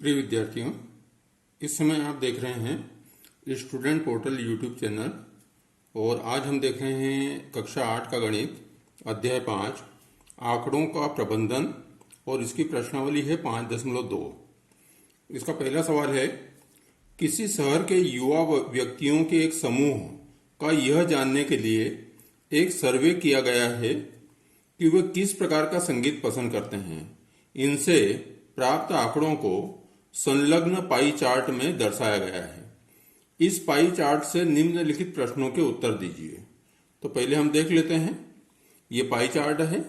प्रिय विद्यार्थियों, इस समय आप देख रहे हैं स्टूडेंट पोर्टल यूट्यूब चैनल और आज हम देख रहे हैं कक्षा 8 का गणित अध्याय 5 आंकड़ों का प्रबंधन और इसकी प्रश्नावली है 5.2। इसका पहला सवाल है, किसी शहर के युवा व्यक्तियों के एक समूह का यह जानने के लिए एक सर्वे किया गया है कि वे किस प्रकार का संगीत पसंद करते हैं। इनसे प्राप्त आंकड़ों को संलग्न पाई चार्ट में दर्शाया गया है। इस पाई चार्ट से निम्नलिखित प्रश्नों के उत्तर दीजिए। तो पहले हम देख लेते हैं, ये पाई चार्ट है।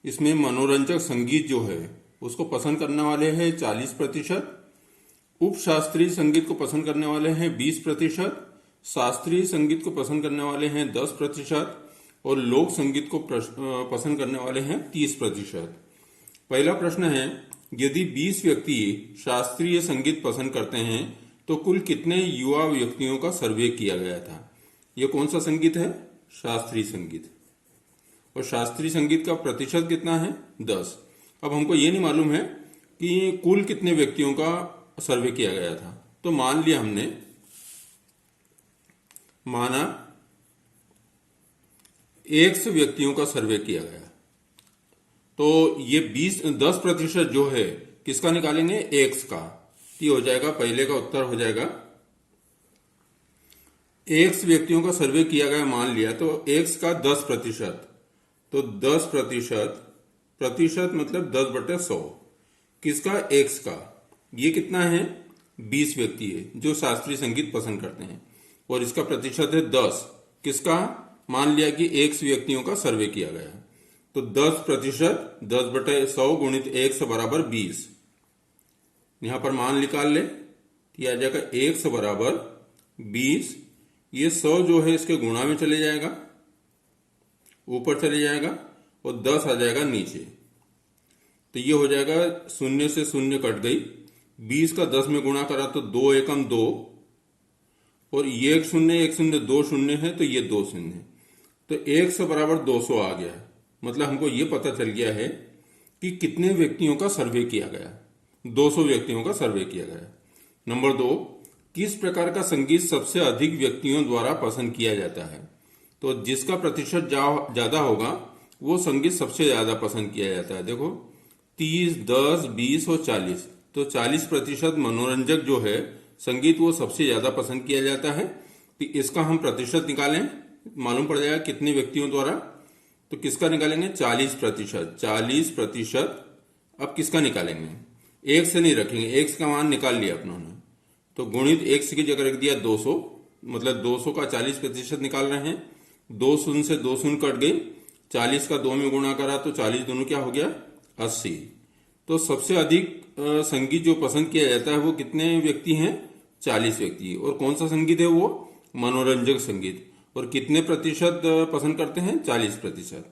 इसमें मनोरंजक संगीत जो है उसको पसंद करने वाले हैं 40%, उप शास्त्रीय संगीत को पसंद करने वाले हैं 20%, शास्त्रीय संगीत को पसंद करने वाले हैं 10% और लोक संगीत को पसंद करने वाले हैं 30%। पहला प्रश्न है, यदि 20 व्यक्ति शास्त्रीय संगीत पसंद करते हैं तो कुल कितने युवा व्यक्तियों का सर्वे किया गया था। यह कौन सा संगीत है? शास्त्रीय संगीत। और शास्त्रीय संगीत का प्रतिशत कितना है? 10। अब हमको ये नहीं मालूम है कि कुल कितने व्यक्तियों का सर्वे किया गया था। तो मान लिया हमने, माना 100 व्यक्तियों का सर्वे किया गया, तो ये 10% जो है किसका निकालेंगे? एक्स का। ये हो जाएगा, पहले का उत्तर हो जाएगा। एक्स व्यक्तियों का सर्वे किया गया मान लिया, तो एक्स का 10%, तो 10% मतलब 10/100 किसका? एक्स का। ये कितना है? 20 व्यक्ति है जो शास्त्रीय संगीत पसंद करते हैं और इसका प्रतिशत है 10। किसका? मान लिया कि एक्स व्यक्तियों का सर्वे किया गया, तो 10% 10/100 गुणित 1 बराबर 20। यहां पर मान निकाल ले, आ जाएगा 1 बराबर 20। ये 100 जो है इसके गुणा में चले जाएगा, ऊपर चले जाएगा और 10 आ जाएगा नीचे। तो ये हो जाएगा, 0 से 0 कट गई, 20 का 10 में गुणा करा तो 2 एकम 2 और ये 1 0 2 शून्य है, तो ये 2 शून्य, तो 1 बराबर 200 आ गया। मतलब हमको ये पता चल गया है कि कितने व्यक्तियों का सर्वे किया गया। 200 व्यक्तियों का सर्वे किया गया। नंबर 2, किस प्रकार का संगीत सबसे अधिक व्यक्तियों द्वारा पसंद किया जाता है। तो जिसका प्रतिशत ज्यादा होगा वो संगीत सबसे ज्यादा पसंद किया जाता है। देखो 30, 10, 20 और 40, तो 40% मनोरंजक जो है संगीत वो सबसे ज्यादा पसंद किया जाता है। तो इसका हम प्रतिशत निकालें, मालूम पड़ जाएगा कितने व्यक्तियों द्वारा। तो किसका निकालेंगे? 40%। 40%। अब किसका निकालेंगे? एक से नहीं रखेंगे, एक्स का मान निकाल लिया अपनों ने, तो गुणित एक्स की जगह रख दिया 200, मतलब 200 का 40% निकाल रहे हैं। 2 शून्य से 2 शून्य कट गई, 40 का 2 में गुणा करा तो 40 दोनों क्या हो गया? 80। तो सबसे अधिक संगीत जो पसंद किया जाता है वो कितने व्यक्ति हैं? 40 व्यक्ति। और कौन सा संगीत है वो? मनोरंजक संगीत। और कितने प्रतिशत पसंद करते हैं? 40%।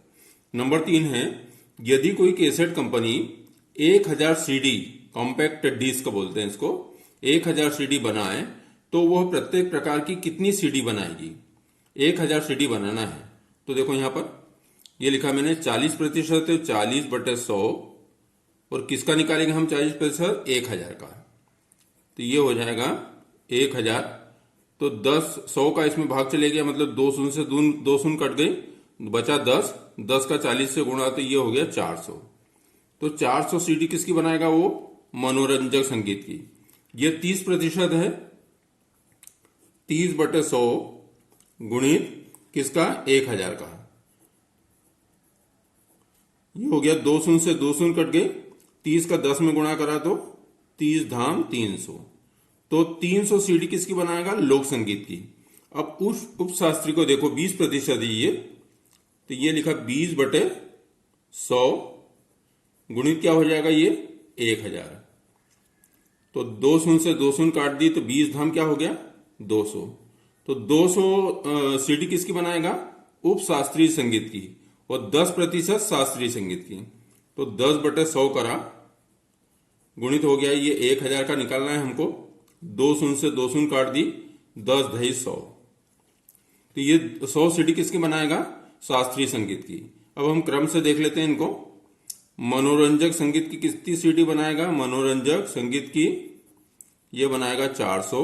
नंबर 3 है, यदि कोई cassette company 1000 CD, compact disc बोलते हैं इसको, 1000 सीडी बनाए तो वह प्रत्येक प्रकार की कितनी सीडी बनाएगी? 1000 सीडी बनाना है, तो देखो यहां पर ये लिखा मैंने 40% है, 40/100 और किसका निकालेंगे हम 40%? 1000 का। तो ये हो जाएगा 1000, तो 10 100 का इसमें भाग चले गया, मतलब 2 शून्य से 2 शून्य कट गई, बचा 10, 10 का 40 से गुणा तो ये हो गया 400। तो 400 सीडी किसकी बनाएगा? वो मनोरंजक संगीत की। ये 30% है, 30/100 गुणित किसका? 1000 का। ये हो गया 2 शून्य से 2 शून्य कट गए, 30 का 10 में गुणा करा तो 30 धाम 300, तो 300 सीडी किसकी बनाएगा? लोक संगीत की। अब उस उपशास्त्री को देखो 20% है ये, तो ये लिखा 20/100 गुणित क्या हो जाएगा? ये 1000। तो 2 शून्य से 2 शून्य काट दी, तो 20 धाम क्या हो गया? 200। तो 200 सीडी किसकी बनाएगा? उपशास्त्रीय संगीत की। और 10% शास्त्रीय संगीत की। तो 10/100 करा, गुणित हो गया, ये 1000 का निकालना है हमको। 2 शून्य से 2 शून्य काट दी, 10 × 100, तो ये 100 सीडी किसकी बनाएगा? शास्त्रीय संगीत की। अब हम क्रम से देख लेते हैं इनको। मनोरंजक संगीत की कितनी सीडी बनाएगा? मनोरंजक संगीत की ये बनाएगा 400।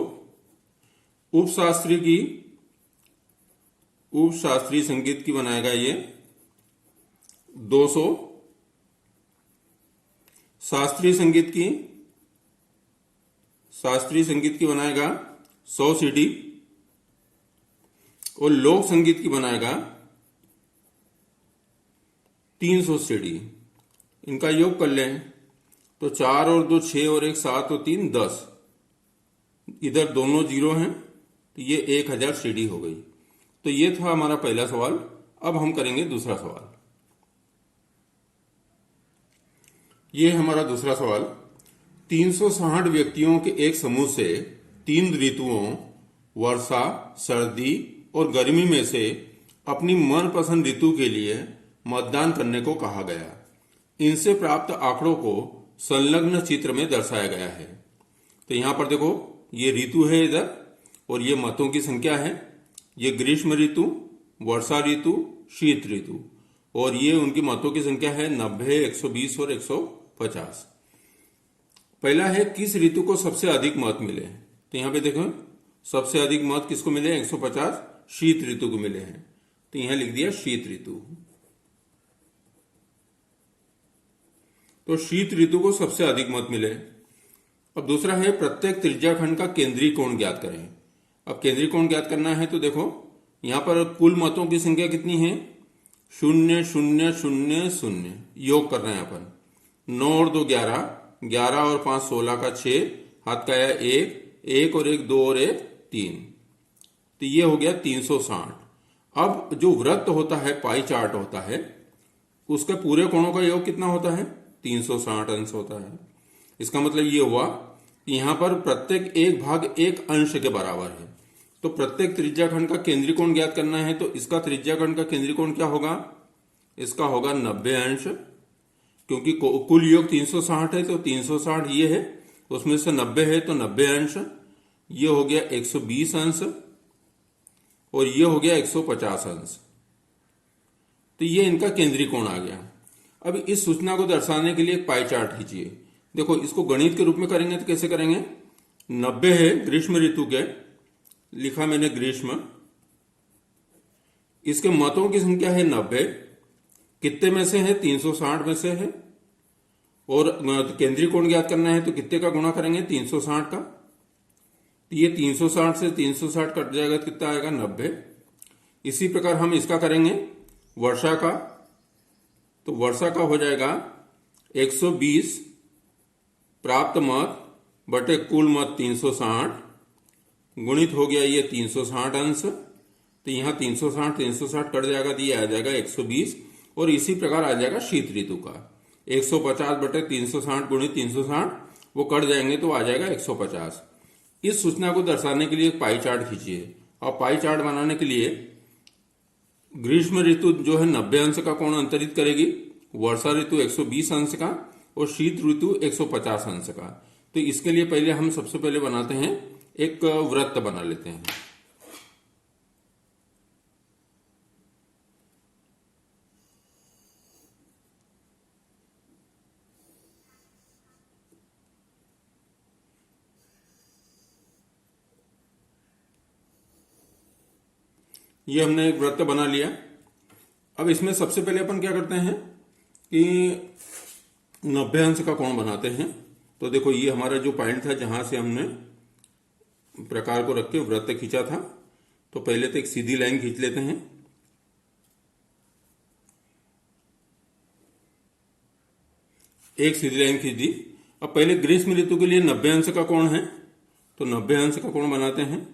उपशास्त्रीय संगीत की बनाएगा ये 200। शास्त्रीय संगीत की बनाएगा 100 सीडी। और लोक संगीत की बनाएगा 300 सीडी। इनका योग कर लें तो 4 और 2 6 और 1 7 और 3 10। इधर दोनों जीरो हैं तो ये 1000 सीडी हो गई। तो ये था हमारा पहला सवाल। अब हम करेंगे दूसरा सवाल। ये हमारा दूसरा सवाल। 360 व्यक्तियों के एक समूह से 3 ऋतुओं वर्षा, सर्दी और गर्मी में से अपनी मनपसंद ऋतु के लिए मतदान करने को कहा गया। इनसे प्राप्त आंकड़ों को संलग्न चित्र में दर्शाया गया है। तो यहां पर देखो, ये ऋतु है इधर और ये मतों की संख्या है। ये ग्रीष्म ऋतु, वर्षा ऋतु, शीत ऋतु, और ये उनकी मतों की संख्या है 90, 120 और 150। पहला है किस ऋतु को सबसे अधिक मत मिले? तो यहां पे देखो, सबसे अधिक मत किसको मिले? 150 शीत ऋतु को मिले हैं। तो यहां लिख दिया शीत ऋतु। तो शीत ऋतु को सबसे अधिक मत मिले। अब दूसरा है प्रत्येक त्रिज्याखंड का केंद्रीय कोण ज्ञात करें। अब केंद्रीय कोण ज्ञात करना है तो देखो, यहां पर कुल मतों की संख्या कितनी है? 0 0 0 0। योग कर रहे हैं अपन। 9 और 2 11, 11 और 5 16 का 6, हाथ का आया 1, 1 और 1 2 और 1 3। तो ये हो गया 360। अब जो वृत्त होता है, पाई चार्ट होता है, उसके पूरे कोणों का योग कितना होता है? 360 अंश होता है। इसका मतलब ये हुआ कि यहां पर प्रत्येक 1/1 अंश के बराबर है। तो प्रत्येक त्रिज्याखंड का केंद्रीय कोण ज्ञात करना है तो इसका त्रिज्याखंड का केंद्रीय कोण क्या होगा? इसका होगा 90 अंश, क्योंकि कुल योग 360 है तो 360 ये है, उसमें से 90 है तो 90 अंश। ये हो गया 120 अंश और ये हो गया 150 अंश। तो ये इनका केंद्रीय कोण आ गया। अब इस सूचना को दर्शाने के लिए एक पाई चार्ट खींचिए। देखो, इसको गणित के रूप में करेंगे तो कैसे करेंगे? 90 है ग्रीष्म ऋतु के, लिखा मैंने ग्रीष्म। इसके मतों की संख्या है 90। कितने में से है? 360 में से है। और केंद्रीय कोण ज्ञात करना है तो कितने का गुणा करेंगे? 360 का। तो ये 360 से 360 कट जाएगा तो कितना आएगा? 90। इसी प्रकार हम इसका करेंगे वर्षा का। तो वर्षा का हो जाएगा 120 प्राप्त मत बटे कुल मत 360 गुणित हो गया ये 360 अंश। तो यहां 360 कट जाएगा तो ये आ जाएगा 120। और इसी प्रकार आ जाएगा शीत ऋतु का 150 बटे 360 गुणित 360, वो कट जाएंगे तो आ जाएगा 150। इस सूचना को दर्शाने के लिए एक पाई चार्ट खींचिए। और पाई चार्ट बनाने के लिए ग्रीष्म ऋतु जो है 90 अंश का कोण अंतरित करेगी, वर्षा ऋतु 120 अंश का और शीत ऋतु 150 अंश का। तो इसके लिए पहले हम सबसे पहले बनाते हैं, एक वृत्त बना लेते हैं। ये हमने एक वृत्त बना लिया। अब इसमें सबसे पहले अपन क्या करते हैं कि 90 अंश का कोण बनाते हैं। तो देखो, ये हमारा जो पॉइंट था जहां से हमने प्रकार को रख के वृत्त खींचा था, तो पहले तो एक सीधी लाइन खींच लेते हैं। एक सीधी लाइन खींच दी। अब पहले ग्रीष्म ऋतु के लिए 90 अंश का कोण है तो 90 अंश का कोण बनाते हैं।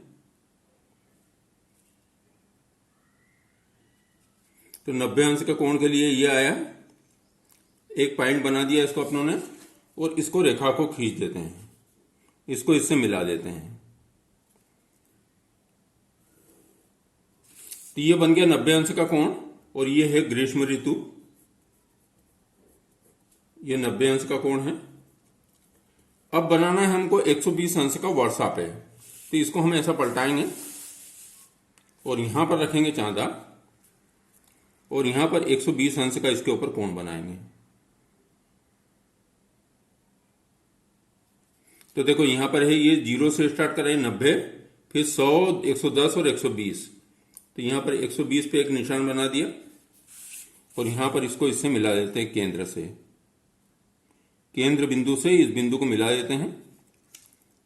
तो 90 अंश का कोण के लिए ये आया, एक पॉइंट बना दिया इसको अपनों ने, और इसको रेखा को खींच देते हैं, इसको इससे मिला देते हैं। तो ये बन गया 90 अंश का कोण और ये है ग्रीष्म ऋतु, ये 90 अंश का कोण है। अब बनाना है हमको 120 अंश का वर्षा पे। तो इसको हम ऐसा पलटाएंगे और यहां पर रखेंगे चांदा और यहां पर 120 अंश का इसके ऊपर कोण बनाएंगे। तो देखो यहां पर है, ये 0 से स्टार्ट कर रहे हैं 90, फिर 100, 110 और 120। तो यहां पर 120 पे एक निशान बना दिया और यहां पर इसको इससे मिला देते हैं, केंद्र से, केंद्र बिंदु से इस बिंदु को मिला देते हैं।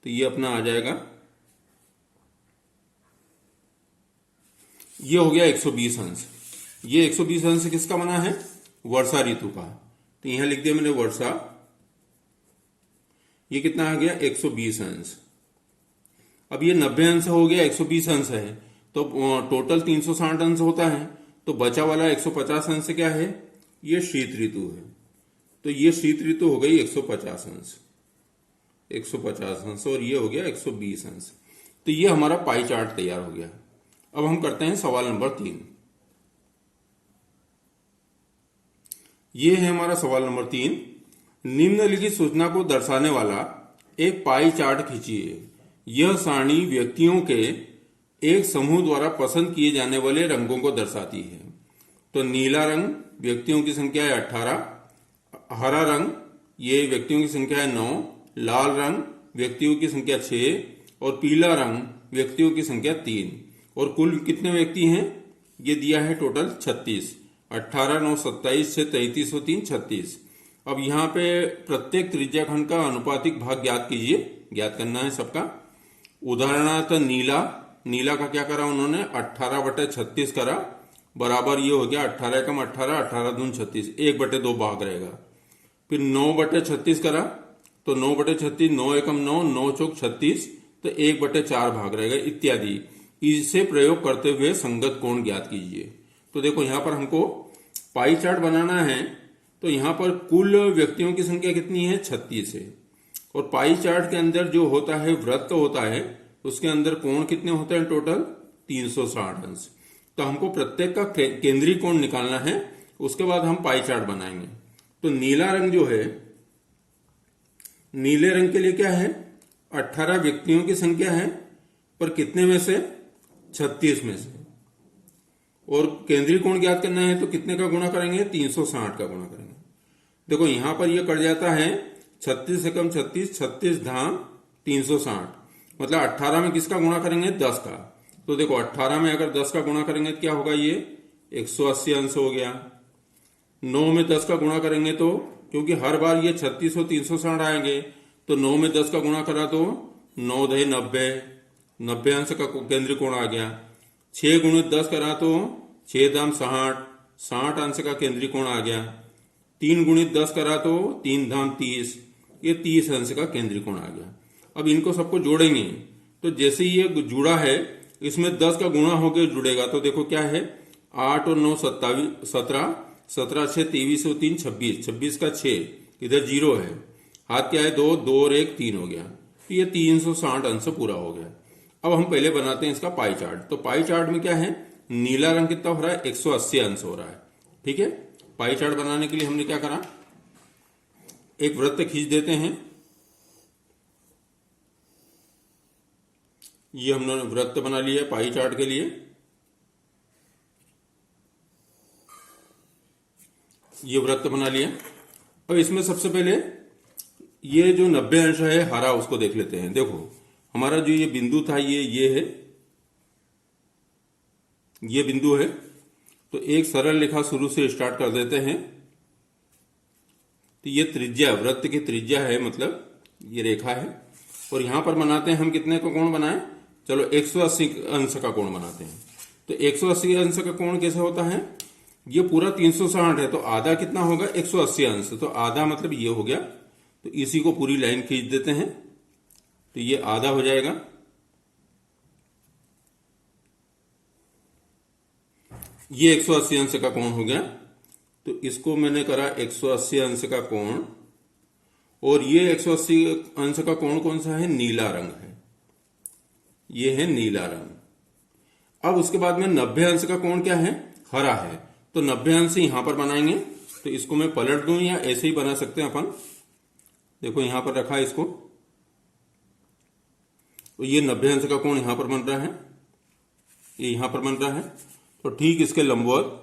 तो ये अपना आ जाएगा, ये हो गया 120 अंश। ये 120 अंश किसका बना है? वर्षा ऋतु का। तो यहां लिख दिया मैंने वर्षा। ये कितना आ गया? 120 अंश। अब ये 90 अंश हो गया, 120 अंश है, तो टोटल 360 अंश होता है। तो बचा वाला 150 अंश क्या है? ये शीत ऋतु है। तो ये शीत ऋतु हो गई 150 अंश, 150 अंश, और ये हो गया 120 अंश। तो ये हमारा पाई चार्ट तैयार हो गया। अब हम करते हैं सवाल नंबर 3। ये है हमारा सवाल नंबर 3। निम्नलिखित सूचना को दर्शाने वाला एक पाई चार्ट खींचिए। यह सारणी व्यक्तियों के एक समूह द्वारा पसंद किए जाने वाले रंगों को दर्शाती है। तो नीला रंग व्यक्तियों की संख्या है 18, हरा रंग ये व्यक्तियों की संख्या है 9, लाल रंग व्यक्तियों की संख्या 6 और पीला रंग व्यक्तियों की संख्या 3। और कुल कितने व्यक्ति हैं? ये दिया है टोटल 36, 18, 9, 27 से 33 और 3 36। अब यहाँ पे प्रत्येक त्रिज्या खंड का अनुपातिक भाग ज्ञात कीजिए, ज्ञात करना है सबका। उदाहरणार्थ नीला का क्या करा उन्होंने? 18/36 करा, बराबर ये हो गया 18 एकम 18, 18 दून 36, 1/2 भाग रहेगा। फिर 9/36 करा, तो 9/36, 9 एकम 9, 9 चौक 36, तो 1/4 भाग रहेगा, इत्यादि। इसे प्रयोग करते हुए संगत कोण ज्ञात कीजिए। तो देखो यहां पर हमको पाई चार्ट बनाना है। तो यहां पर कुल व्यक्तियों की संख्या कितनी है? 36 है। और पाई चार्ट के अंदर जो होता है वृत्त होता है, उसके अंदर कोण कितने होते हैं? टोटल 360 अंश। तो हमको प्रत्येक का केंद्रीय कोण निकालना है, उसके बाद हम पाई चार्ट बनाएंगे। तो नीला रंग जो है, नीले रंग के लिए क्या है? 18 व्यक्तियों की संख्या है, पर कितने में से? 36 में से। और केंद्रीय कोण ज्ञात करना है, तो कितने का गुणा करेंगे? 360 का गुणा करेंगे। देखो यहां पर यह कट जाता है, 36 एकम 36, 36 धाम 360, मतलब 18 में किसका गुणा करेंगे? 10 का। तो देखो 18 में अगर 10 का गुणा करेंगे तो क्या होगा? ये 180 अंश हो गया। 9 में 10 का गुणा करेंगे तो, क्योंकि हर बार ये 36 और 360 आएंगे, तो 9 में 10 का गुणा करा तो 9 दहे 90, 90 अंश का केंद्रीय कोण आ गया। 6 गुणित 10 करा तो 6 दाम 60, 60 अंश का केंद्रीय कोण आ गया। 3 गुणित 10 करा तो 3 धाम 30, ये 30 अंश का केंद्रीय कोण आ गया। अब इनको सबको जोड़ेंगे, तो जैसे ये जुड़ा है, इसमें 10 का गुणा होकर जुड़ेगा। तो देखो क्या है? 8 और 9 27, 17, 17 6 23 और 3 26, 26 का 6, इधर 0 है, हाथ क्या है? 2, 2 और 1 3 हो गया। तो ये 360 अंश पूरा हो गया। अब हम पहले बनाते हैं इसका पाई चार्ट। तो पाई चार्ट में क्या है? नीला रंग कितना हो रहा है? 180 अंश हो रहा है। ठीक है, पाई चार्ट बनाने के लिए हमने क्या करा? एक वृत्त खींच देते हैं। ये हमने वृत्त बना लिया पाई चार्ट के लिए। ये वृत्त बना लिया। अब इसमें सबसे पहले ये जो 90 अंश है हरा, उसको देख लेते हैं। देखो हमारा जो ये बिंदु था, ये है, ये बिंदु है। तो एक सरल रेखा शुरू से स्टार्ट कर देते हैं। तो ये त्रिज्या, वृत्त की त्रिज्या है, मतलब ये रेखा है। और यहां पर बनाते हैं हम कितने का कोण बनाए? चलो 180 अंश का कोण बनाते हैं। तो 180 अंश का कोण कैसे होता है? ये पूरा 360 है, तो आधा कितना होगा? 180 अंश। तो आधा मतलब ये हो गया। तो इसी को पूरी लाइन खींच देते हैं, तो ये आधा हो जाएगा। ये 180 अंश का कोण हो गया। तो इसको मैंने करा 180 अंश का कोण, और ये 180 अंश का कोण कौन सा है? नीला रंग है, ये है नीला रंग। अब उसके बाद में 90 अंश का कोण क्या है? हरा है। तो 90 अंश यहां पर बनाएंगे। तो इसको मैं पलट दूं या ऐसे ही बना सकते हैं अपन। देखो यहां पर रखा है इसको, तो ये 90 अंश का कोण यहां पर बन रहा है, ये यहां पर बन रहा है। तो ठीक इसके लंबवत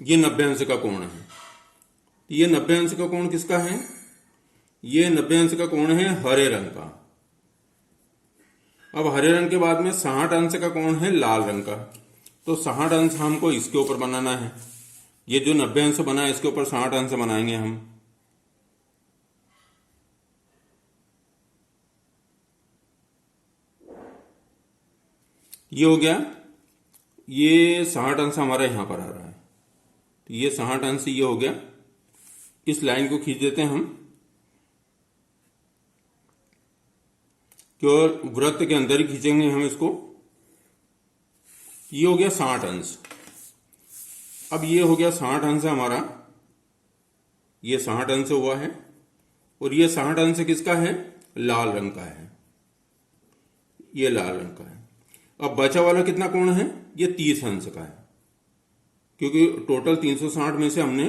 ये 90 अंश का कोण है। तो ये 90 अंश का कोण किसका है? ये 90 अंश का कोण है हरे रंग का। अब हरे रंग के बाद में 60 अंश का कोण है लाल रंग का। तो 60 अंश हमको इसके ऊपर बनाना है। ये जो 90 अंश बना है इसके ऊपर 60 अंश बनाएंगे हम। ये हो गया, ये 60 अंश हमारा यहां पर आ रहा है। तो ये 60 अंश ये हो गया। इस लाइन को खींच देते हैं हम, केवल वृत्त के अंदर ही खींचेंगे हम इसको। ये हो गया 60 अंश। अब ये हो गया 60 अंश हमारा, ये 60 अंश हुआ है। और ये 60 अंश किसका है? लाल रंग का है, ये लाल रंग का है। अब बचा वाला कितना कोण है? ये 30 अंश का है, क्योंकि टोटल 360 में से हमने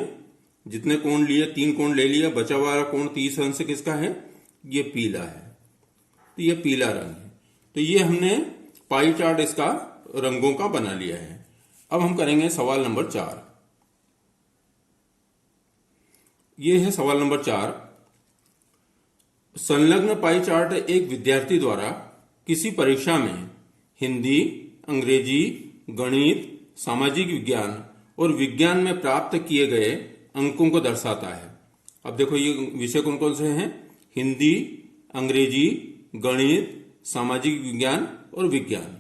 जितने कोण लिए 3 कोण ले लिया। बचा वाला कोण 30 अंश किसका है? ये पीला है। तो ये पीला रंग है। तो ये हमने पाई चार्ट इसका रंगों का बना लिया है। अब हम करेंगे सवाल नंबर 4। ये है सवाल नंबर 4। संलग्न पाई चार्ट एक विद्यार्थी द्वारा किसी परीक्षा में हिंदी, अंग्रेजी, गणित, सामाजिक विज्ञान और विज्ञान में प्राप्त किए गए अंकों को दर्शाता है। अब देखो ये विषय कौन कौन से हैं? हिंदी, अंग्रेजी, गणित, सामाजिक विज्ञान और विज्ञान।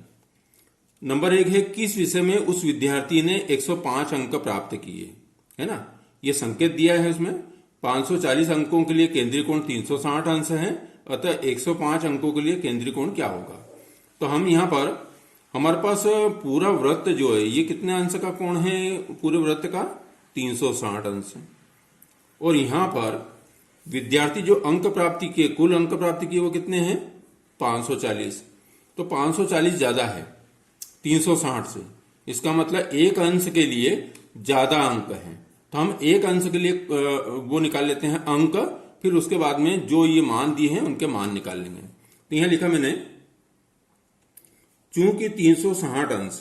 नंबर 1 है, किस विषय में उस विद्यार्थी ने 105 अंक प्राप्त किए, है ना। ये संकेत दिया है उसमें। 540 अंकों के लिए केंद्रीय कोण 360 अंश है, अतः 105 अंकों के लिए केंद्रीय कोण क्या होगा? तो हम यहां पर, हमारे पास पूरा वृत्त जो है ये कितने अंश का कोण है? पूरे वृत्त का 360 अंश है। और यहां पर विद्यार्थी जो अंक प्राप्ति किए, कुल अंक प्राप्ति किए वो कितने हैं? 540। तो 540 ज्यादा है 360 से। इसका मतलब एक अंश के लिए ज्यादा अंक है। तो हम एक अंश के लिए वो निकाल लेते हैं अंक, फिर उसके बाद में जो ये मान दिए हैं उनके मान निकाल लेंगे। तो यहां लिखा मैंने, चूंकि 360 अंश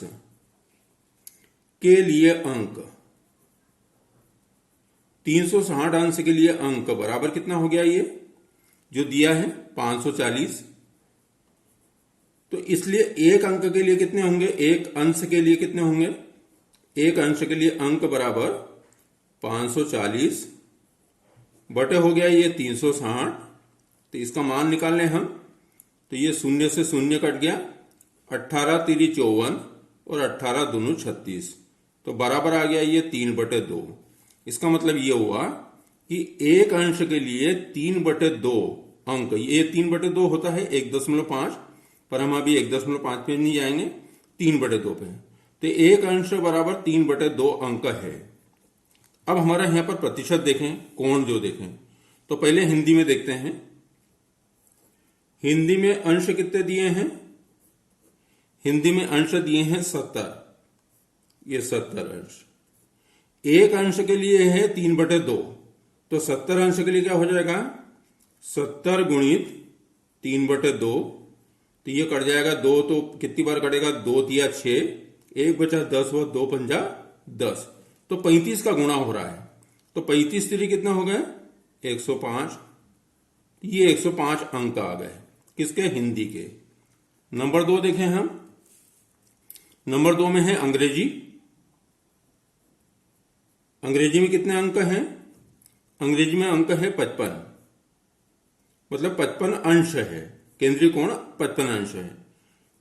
के लिए अंक, 360 अंश के लिए अंक बराबर कितना हो गया? ये जो दिया है 540। तो इसलिए एक अंक के लिए कितने होंगे? एक अंश के लिए कितने होंगे? एक अंश के लिए अंक बराबर 540 बटे हो गया ये 360। तो इसका मान निकाल लें हम। तो ये शून्य से शून्य कट गया, 18 तिरी 54 और 18 दूनी 36। तो बराबर आ गया ये 3/2। इसका मतलब ये हुआ कि एक अंश के लिए 3/2 अंक, ये 3/2 होता है 1.5, पर हम अभी 1.5 पे नहीं जाएंगे, 3/2 पे। तो एक अंश बराबर 3/2 अंक है। अब हमारा यहां पर प्रतिशत देखें, कोण जो देखें, तो पहले हिंदी में देखते हैं। हिंदी में अंश कितने दिए हैं? हिंदी में अंश दिए हैं 70। ये 70 अंश। एक अंश के लिए है 3/2, तो 70 अंश के लिए क्या हो जाएगा? 70 गुणित 3/2। तो ये कट जाएगा 2, तो कितनी बार कटेगा? 2 तिया 6, 1 बचा 10 व 2 पंजा 10। तो 35 का गुणा हो रहा है। तो 35 तिरी कितना हो गया? 105। ये 105 अंक आ गए किसके? हिंदी के। नंबर 2 देखें हम। नंबर 2 में है अंग्रेजी। अंग्रेजी में कितने अंक हैं? अंग्रेजी में अंक है 55, मतलब 55 अंश है। केंद्रीय कोण 55 अंश है।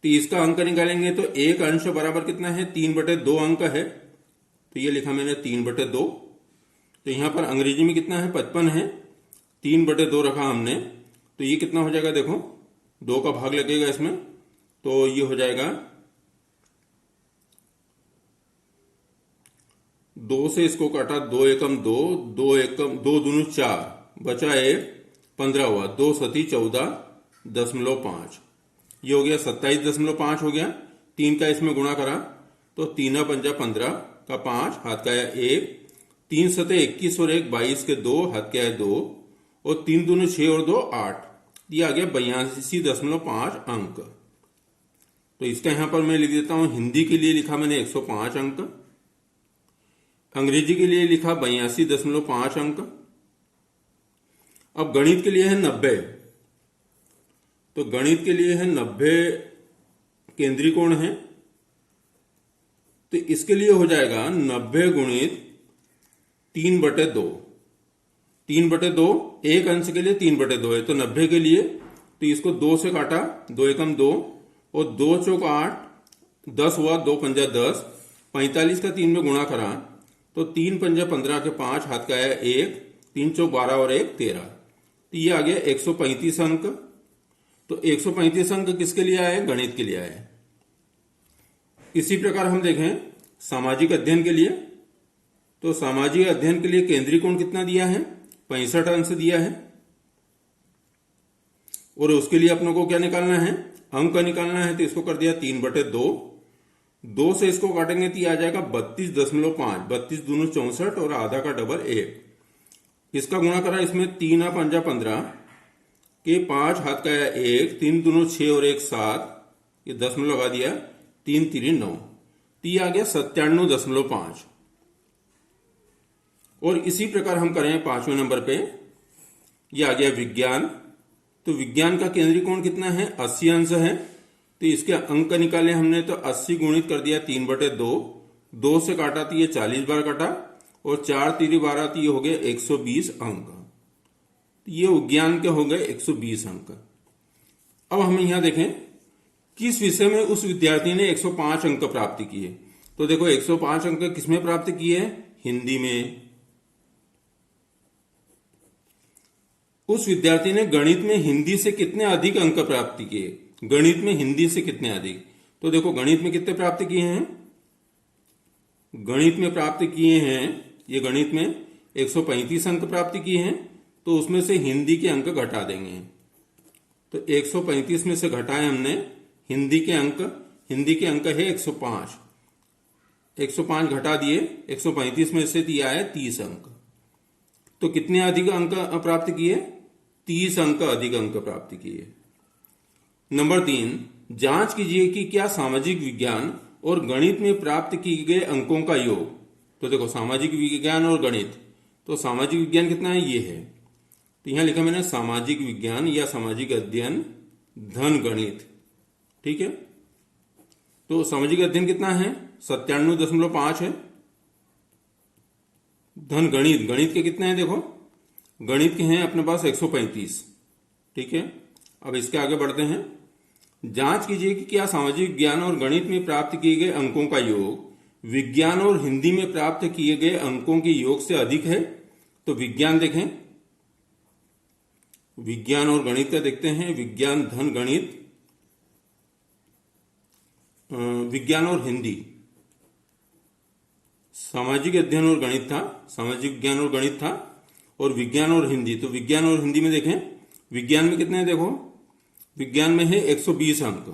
तो इसका अंक निकालेंगे तो एक अंश बराबर कितना है? 3/2 अंक है। तो ये लिखा मैंने 3/2। तो यहां पर अंग्रेजी में कितना है? 55 है, 3/2 रखा हमने। तो ये कितना हो जाएगा? देखो 2 का भाग लगेगा इसमें, तो ये हो जाएगा 2 से इसको काटा, 2 एकम 2, 2 एकम 2 दूनी 4, बचा 1, 15 हुआ, 2 सती 14.5। ये हो गया 27.5 हो गया। 3 का इसमें गुणा करा तो 3 पंजा 15 का 5, हाथ का 1, 3 सते 21 और 1 22 के 2, हाथ का 2, और 3 दूनी 6 और 2 8। ये आ गया 82.5 अंक। तो इसका यहां पर मैं लिख देता हूं, हिंदी के लिए लिखा मैंने 105 अंक, अंग्रेजी के लिए लिखा 82.5 अंक। अब गणित के लिए है 90। तो गणित के लिए है 90 केंद्रीय कोण है। तो इसके लिए हो जाएगा 90 गुणित 3/2। 3/2 एक अंश के लिए 3/2 है, तो 90 के लिए तो इसको 2 से काटा, 2 एकम 2 और 2 चौक 8, 10 हुआ, 2 पंजा 10, 45 का 3 में गुणा करा तो 3 पंजा 15 के 5, हाथ का आया 1, 3 चौक 12 और 1 13। तो ये आ गया 135 अंक। तो 135 अंक किसके लिए आए? गणित के लिए आए। इसी प्रकार हम देखें सामाजिक अध्ययन के लिए। तो सामाजिक अध्ययन के लिए केंद्रीय कोण कितना दिया है? 65 अंश दिया है। और उसके लिए अपनों को क्या निकालना है? अंक निकालना है। तो इसको कर दिया 3/2। 2 से इसको काटेंगे तो आ जाएगा 32.5। 32 दूनी 64 और आधा का डबल 1। इसका गुणा करा, इसमें 3 आ 5 15 के 5, हाथ का आया 1, 3 दूनी 6 और 1 7, ये 10 में लगा दिया, 3 3 9। तो ये आ गया 97.5। और इसी प्रकार हम करें 5वें नंबर पे, ये आ गया विज्ञान। तो विज्ञान का केंद्रीय कोण कितना है? 80 अंश है। तो इसके अंक निकाले हमने, तो 80 गुणित कर दिया 3/2। 2 से काटा तो ये 40 बार काटा और 4 3 12, तो ये हो गए 120 अंक। तो ये विज्ञान के हो गए 120 अंक। अब हम यहां देखें किस विषय में उस विद्यार्थी ने 105 अंक प्राप्त किए। तो देखो 105 अंक किसमें प्राप्त किए? हिंदी में। उस विद्यार्थी ने गणित में हिंदी से कितने अधिक अंक प्राप्त किए? गणित में हिंदी से कितने अधिक? तो देखो गणित में कितने प्राप्त किए हैं? गणित में प्राप्त किए हैं, ये गणित में 135 अंक प्राप्त किए हैं। तो उसमें से हिंदी के अंक घटा देंगे। तो 135 में से घटाए हमने हिंदी के अंक। हिंदी के अंक है 105। 105 घटा दिए 135 में से, दिया है 30 अंक। तो कितने अधिक अंक प्राप्त किए? 30 अंक अधिक अंक प्राप्त किए। नंबर 3, जांच कीजिए कि क्या सामाजिक विज्ञान और गणित में प्राप्त किए गए अंकों का योग। तो देखो सामाजिक विज्ञान और गणित, तो सामाजिक विज्ञान कितना है? ये है। तो यहां लिखा मैंने सामाजिक विज्ञान या सामाजिक अध्ययन धन गणित। ठीक है। तो सामाजिक अध्ययन कितना है? 97.5 है। धन गणित, गणित के कितने हैं? देखो गणित के हैं अपने पास 135। ठीक है। अब इसके आगे बढ़ते हैं। जांच कीजिए कि क्या सामाजिक विज्ञान और गणित में प्राप्त किए गए अंकों का योग विज्ञान और हिंदी में प्राप्त किए गए अंकों के योग से अधिक है। तो विज्ञान देखें, विज्ञान और गणित का देखते हैं। विज्ञान धन गणित, विज्ञान और हिंदी, सामाजिक अध्ययन और गणित था, सामाजिक विज्ञान और गणित था, और विज्ञान और हिंदी। तो विज्ञान और हिंदी में देखें, विज्ञान में कितने हैं? देखो विज्ञान में है 120 अंक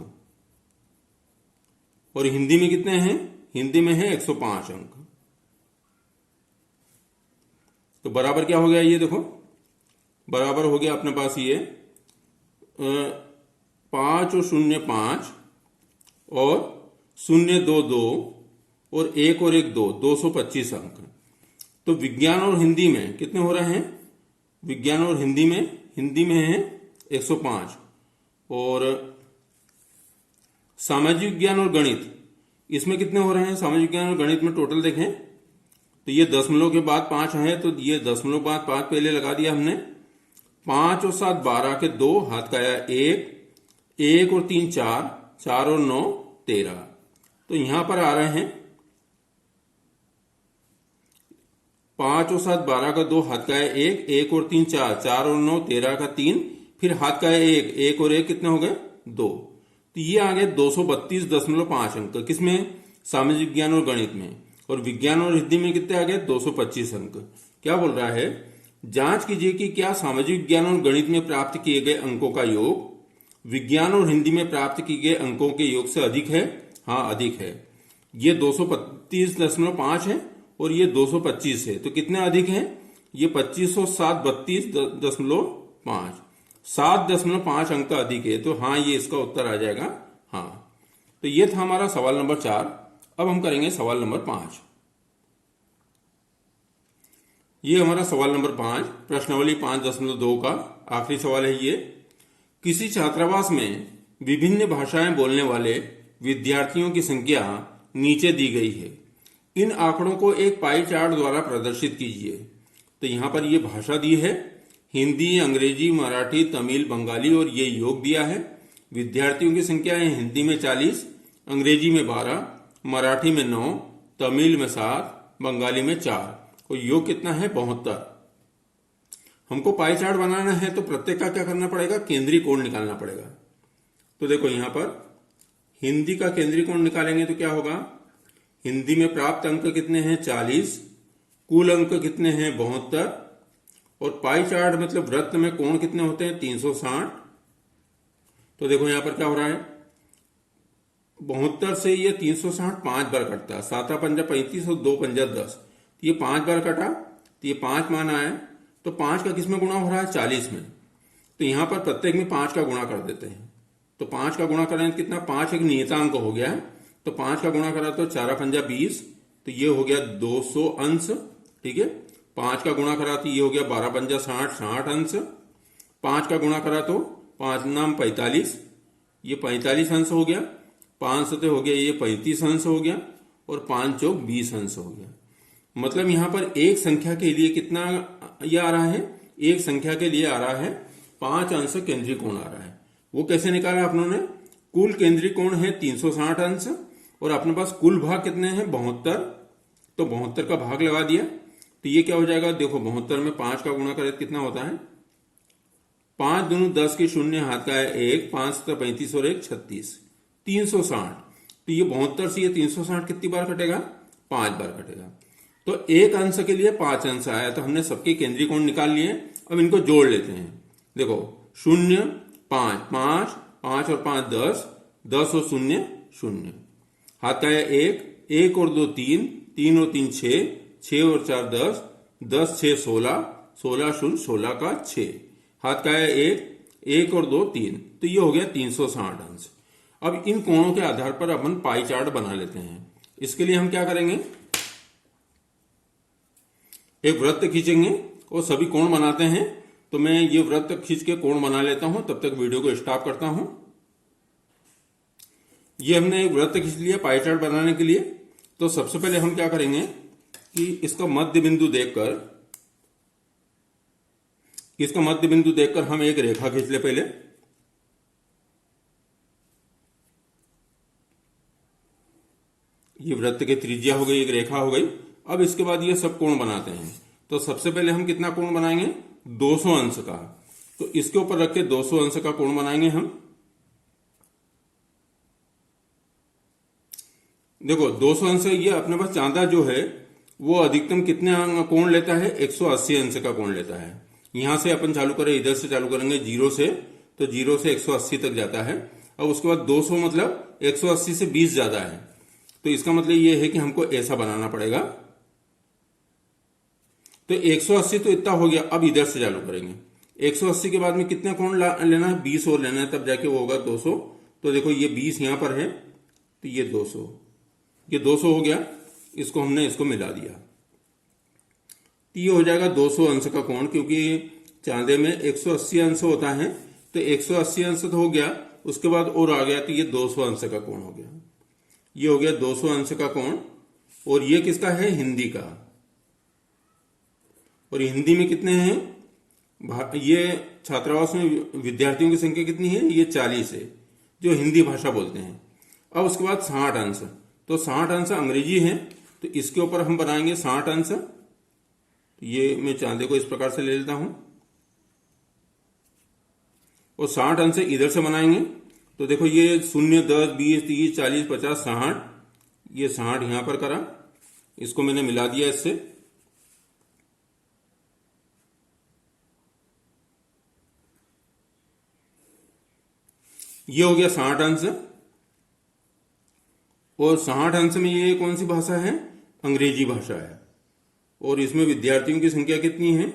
और हिंदी में कितने हैं? हिंदी में है 105 अंक। तो बराबर क्या हो गया? ये देखो बराबर हो गया अपने पास ये 5 और 0 5 और 0 2 2 और 1 और 1 2, 225 अंक। तो विज्ञान और हिंदी में कितने हो रहे हैं? विज्ञान और हिंदी में है 105। और सामाजिक विज्ञान और गणित, इसमें कितने हो रहे हैं? सामाजिक विज्ञान और गणित में टोटल देखें तो ये दशमलव के बाद 5 है। तो ये दशमलव के बाद 5 पहले लगा दिया हमने। 5 और 7 12 के 2, हाथ का आया 1, 1 और 3 4, 4 और 9 13। तो यहां पर आ रहे हैं 5 और 7 12 का 2, हाथ का है 1, 1 और 3 4, 4 और 9 13 का 3, फिर हाथ का है 1, 1 और 1 कितने हो गए? 2। तो ये आ गए 232.5 अंक। किसमें? सामाजिक विज्ञान और गणित में। और विज्ञान और हिंदी में कितने आ गए? 225 अंक। क्या बोल रहा है? जांच कीजिए कि क्या सामाजिक विज्ञान और गणित में प्राप्त किए गए अंकों का योग विज्ञान और हिंदी में प्राप्त किए गए अंकों के योग से अधिक है। हाँ, अधिक है। ये 235.5 है और ये 225 है। तो कितने अधिक है? ये 25 और 7 32.5, 7.5 अंक अधिक है। तो हाँ, ये इसका उत्तर आ जाएगा हाँ। तो ये था हमारा सवाल नंबर 4। अब हम करेंगे सवाल नंबर 5। ये हमारा सवाल नंबर 5, प्रश्नावली 5.2 का आखिरी सवाल है। ये किसी छात्रावास में विभिन्न भाषाएं बोलने वाले विद्यार्थियों की संख्या नीचे दी गई है। इन आंकड़ों को एक पाई चार्ट द्वारा प्रदर्शित कीजिए। तो यहाँ पर ये भाषा दी है, हिंदी, अंग्रेजी, मराठी, तमिल, बंगाली, और ये योग दिया है। विद्यार्थियों की संख्या है हिंदी में 40, अंग्रेजी में 12, मराठी में 9, तमिल में 7, बंगाली में 4, और योग कितना है 72। हमको पाई चार्ट बनाना है तो प्रत्येक का क्या करना पड़ेगा, केंद्रीय कोण निकालना पड़ेगा। तो देखो यहां पर हिंदी का केंद्रीय कोण निकालेंगे तो क्या होगा, हिंदी में प्राप्त अंक कितने हैं 40, कुल अंक कितने हैं 72, और पाई चार्ट मतलब वृत्त में कोण कितने होते हैं 360। तो देखो यहां पर क्या हो रहा है, 72 से ये 360 5 बार कटता है, 7 पंजा 35 और 2 पंजा 10, ये 5 बार कटा तो ये 5 मान आया। तो 5 का किस में गुणा हो रहा है 40 में। तो यहां पर प्रत्येक में 5 का गुणा कर देते हैं। तो 5 का गुणा करें तो कितना, 5 एक नियतांक हो गया है, तो 5 का गुणा करा तो 4 पंजा 20, तो ये हो गया 200 अंश। ठीक है, 5 का गुणा करा तो ये हो गया 12 पंजा 60, 60 अंश। 5 का गुणा करा तो 5 नाम 45, ये 45 अंश हो गया। 5 सते हो गया ये 35 अंश हो गया, और 5 चौक 20 अंश हो गया। मतलब यहां पर एक संख्या के लिए कितना ये आ रहा है, एक संख्या के लिए आ रहा है 5 अंश केंद्रीय कोण आ रहा है। वो कैसे निकाला अपनों ने, कुल केंद्रीय कोण है 360 अंश, और अपने पास कुल भाग कितने हैं 72, तो 72 का भाग लगा दिया। तो ये क्या हो जाएगा, देखो 72 में 5 का गुणा करें कितना होता है, 5 दूनी 10 के शून्य हाथ का है 1, 5 सत्तर 35 और 1 36, 360। तो ये 72 से ये 360 कितनी बार कटेगा, 5 बार कटेगा। तो एक अंश के लिए 5 अंश आया, तो हमने सबके केंद्रीय कोण निकाल लिए। अब इनको जोड़ लेते हैं। देखो 0 5 5 5 और 5 10, 10 और 0 0, हाथ का है 1, 1 और 2 3, 3 और 3 6, 6 और 4 10, 10 6 16, 16 0 16 का 6, हाथ का है 1, 1 और 2 3, तो ये हो गया 360 अंश। अब इन कोणों के आधार पर अपन पाई चार्ट बना लेते हैं। इसके लिए हम क्या करेंगे, एक वृत्त खींचेंगे और सभी कोण बनाते हैं। तो मैं ये वृत्त खींच के कोण बना लेता हूं, तब तक वीडियो को स्टॉप करता हूं। ये हमने एक वृत्त खींच लिया पाई चार्ट बनाने के लिए। तो सबसे पहले हम क्या करेंगे कि इसका मध्य बिंदु देखकर हम एक रेखा खींच ले पहले। ये वृत्त की त्रिज्या हो गई, एक रेखा हो गई। अब इसके बाद ये सब कोण बनाते हैं। तो सबसे पहले हम कितना कोण बनाएंगे, 200 अंश का। तो इसके ऊपर रख के 200 अंश का कोण बनाएंगे हम। देखो 200 अंश, ये अपने पास चांदा जो है वो अधिकतम कितने कोण लेता है, 180 अंश का कोण लेता है। यहां से अपन चालू करें, इधर से चालू करेंगे 0 से, तो 0 से 180 तक जाता है। अब उसके बाद 200 मतलब 180 से 20 ज्यादा है। तो इसका मतलब ये है कि हमको ऐसा बनाना पड़ेगा। तो 180 तो इतना हो गया। अब इधर से चालू करेंगे, 180 के बाद में कितने कोण लेना है, 20 और लेना है, तब जाके वो होगा 200। तो देखो ये 20 यहां पर है, तो ये 200, ये 200 हो गया। इसको हमने इसको मिला दिया, तो ये हो जाएगा 200 अंश का कोण। क्योंकि चांदे में 180 अंश होता है, तो 180 अंश तो हो गया, उसके बाद और आ गया, तो ये 200 अंश का कोण हो गया। ये हो गया 200 अंश का कोण। और ये किसका है, हिंदी का। और हिंदी में कितने हैं, ये छात्रावास में विद्यार्थियों की संख्या कितनी है, ये 40 है जो हिंदी भाषा बोलते हैं। अब उसके बाद 60 अंश, तो 60 अंश अंग्रेजी है, तो इसके ऊपर हम बनाएंगे 60 अंश। ये मैं चांदे को इस प्रकार से ले लेता हूं, और 60 अंश इधर से बनाएंगे। तो देखो ये 0 10 20 30 40 50 60, ये 60 यहां पर करा, इसको मैंने मिला दिया इससे। ये हो गया 60 अंश। और 60 अंश में ये कौन सी भाषा है, अंग्रेजी भाषा है। और इसमें विद्यार्थियों की संख्या कितनी है,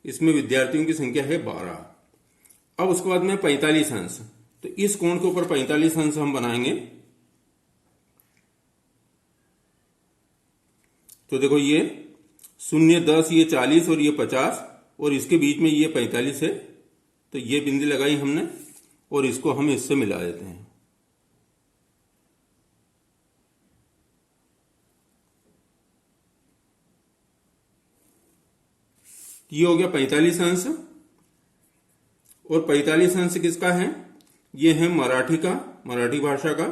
इसमें विद्यार्थियों की संख्या है 12। अब उसके बाद में 45 अंश, तो इस कोण के ऊपर 45 अंश हम बनाएंगे। तो देखो ये 0, 10 ये 40 और ये 50 और इसके बीच में ये 45 है, तो ये बिंदी लगाई हमने और इसको हम इससे मिला देते हैं। ये हो गया 45 अंश। और 45 अंश किसका है? ये है मराठी का, मराठी भाषा का।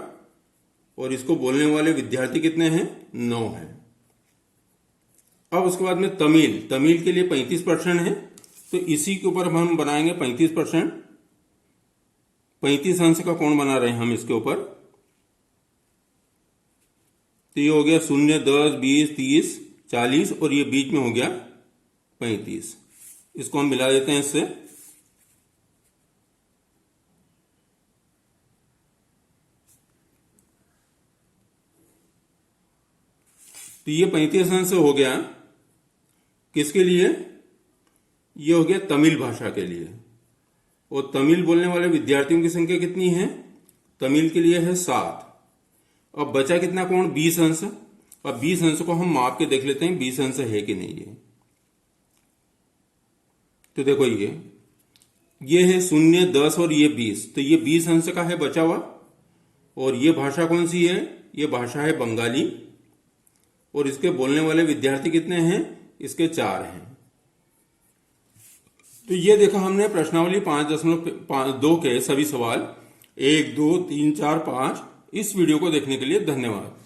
और इसको बोलने वाले विद्यार्थी कितने हैं? 9 हैं। अब उसके बाद में तमिल, तमिल के लिए 35% है, तो इसी के ऊपर हम बनाएंगे 35%। 35 अंश का कोण बना रहे हैं हम इसके ऊपर। तो ये हो गया 0, 10, 20, 30, 40 और ये बीच में हो गया 35। इसको हम मिला देते हैं इससे। तो ये 35 अंश हो गया किसके लिए? ये हो गया तमिल भाषा के लिए। और तमिल बोलने वाले विद्यार्थियों की संख्या कितनी है? तमिल के लिए है 7। अब बचा कितना कोण? 20 अंश। अब 20 अंश को हम माप के देख लेते हैं 20 अंश है कि नहीं है। तो देखो ये है 0, 10 और ये 20, तो ये 20 अंश का है बचा हुआ। और ये भाषा कौन सी है? ये भाषा है बंगाली। और इसके बोलने वाले विद्यार्थी कितने हैं? इसके 4 हैं। तो ये देखा हमने प्रश्नावली 5.2 के सभी सवाल 1, 2, 3, 4, 5। इस वीडियो को देखने के लिए धन्यवाद।